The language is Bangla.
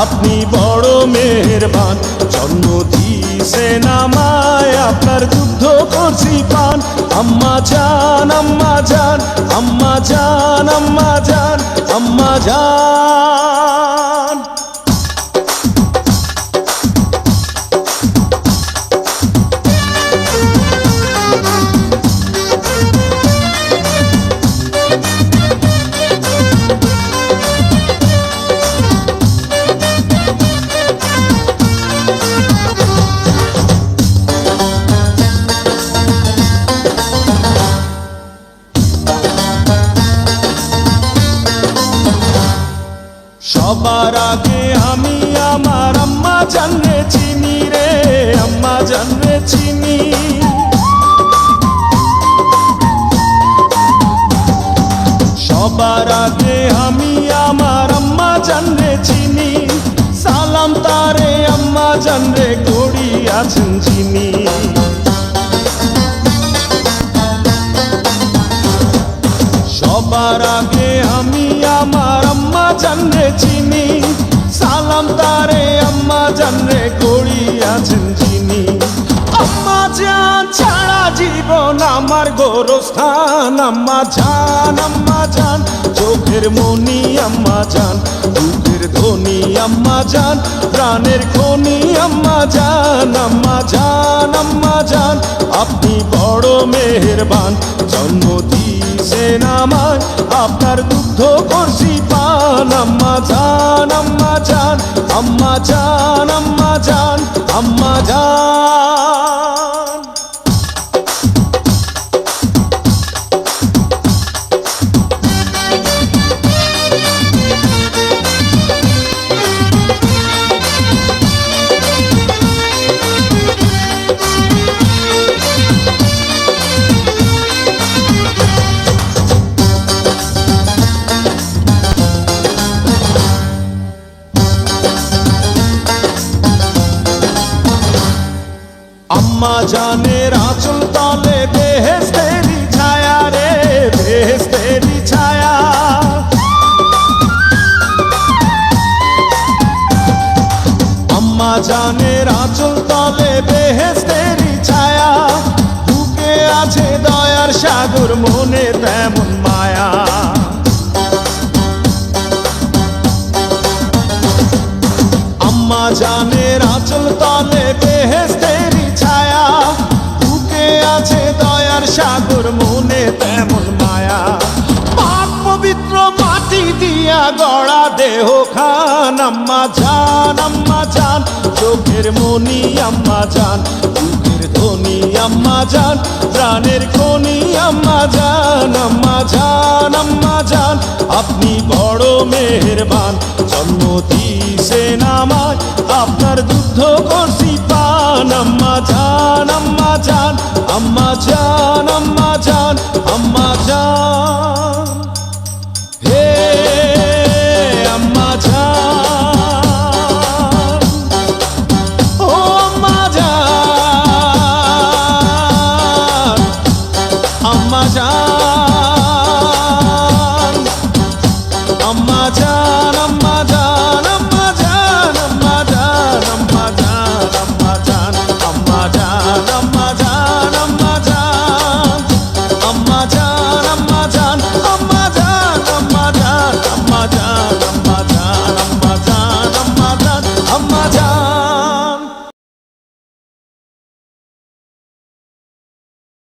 আপনি বড় মেহেরবান। জন্ম দিয়েছেন আমায়, আপনার যুদ্ধ করছি পান। আম্মা জান, আম্মা জান, আম্মা জান, আম্মা জান, আম্মা জান। সবার আগে আমি আমার আম্মা জানরে চিনি রে, আম্মা জানরে চিনি। সবার আগে আমি আমার আম্মা জানরে চিনি। সালাম তারে আম্মা জানরে করি আছেন চিনি। সবার আগে আমি আমার আম্মা জানরে চিনি। সালাম তারে আম্মা জানরে করি আছেন চিনি। আম্মা জান ছাড়া জীবন আমার গোরস্থান। আম্মা জান, আম্মা জান, চোখের মনি আম্মা জান, দুধের ধনী আম্মা জান, প্রাণের খনি আম্মা জান। আম্মা জান, আম্মা জান, আপনি বড় মেহেরবান। জন্ম দিয়েছেন আমায়, আপনার দুগ্ধ করছি পান। আম্মা জান, আম্মা জান, আম্মা জান, আম্মা জান, আম্মা জান। আম্মা জানের আঁচল তলে বেহেশতেরি ছায়া রে, বেহেশতেরি ছায়া। আম্মা জানের আঁচল তলে বেহেশতেরি ছায়া। বুকে আছে দয়ার সাগর, মনে তেমন মায়া। আম্মা জানের আঁচল তলে বেহেশতেরি ছায়া। বুকে আছে দয়ার সাগর, মনে তেমন মায়া। পাক পবিত্র মাটি দিয়া গড়া দেহ খান। আম্মা জান, আম্মা জান, চোখের মনি আম্মা জান, দুধের ধনী আম্মা জান, প্রাণের খনি আম্মা জান। আম্মা জান, আম্মা জান, আপনি বড় মেহেরবান। জন্ম দিয়েছেন আমায়, আপনার দুগ্ধ করছি পান। আম্মা জান, আম্মা জান, আম্মা জান, আম্মা জান, আম্মা জান। হে আম্মা জান, ও আম্মা জান, আম্মা জান, আম্মা জান, আম্মা জান, আম্মা জান, আম্মা জান, আম্মা জান, আম্মা জান, আম্মা জান, আম্মা জান, আম্মা জান, আম্মা জান, আম্মা জান, আম্মা জান, আম্মা জান, আম্মা জান, আম্মা জান, আম্মা জান, আম্মা জান, আম্মা জান।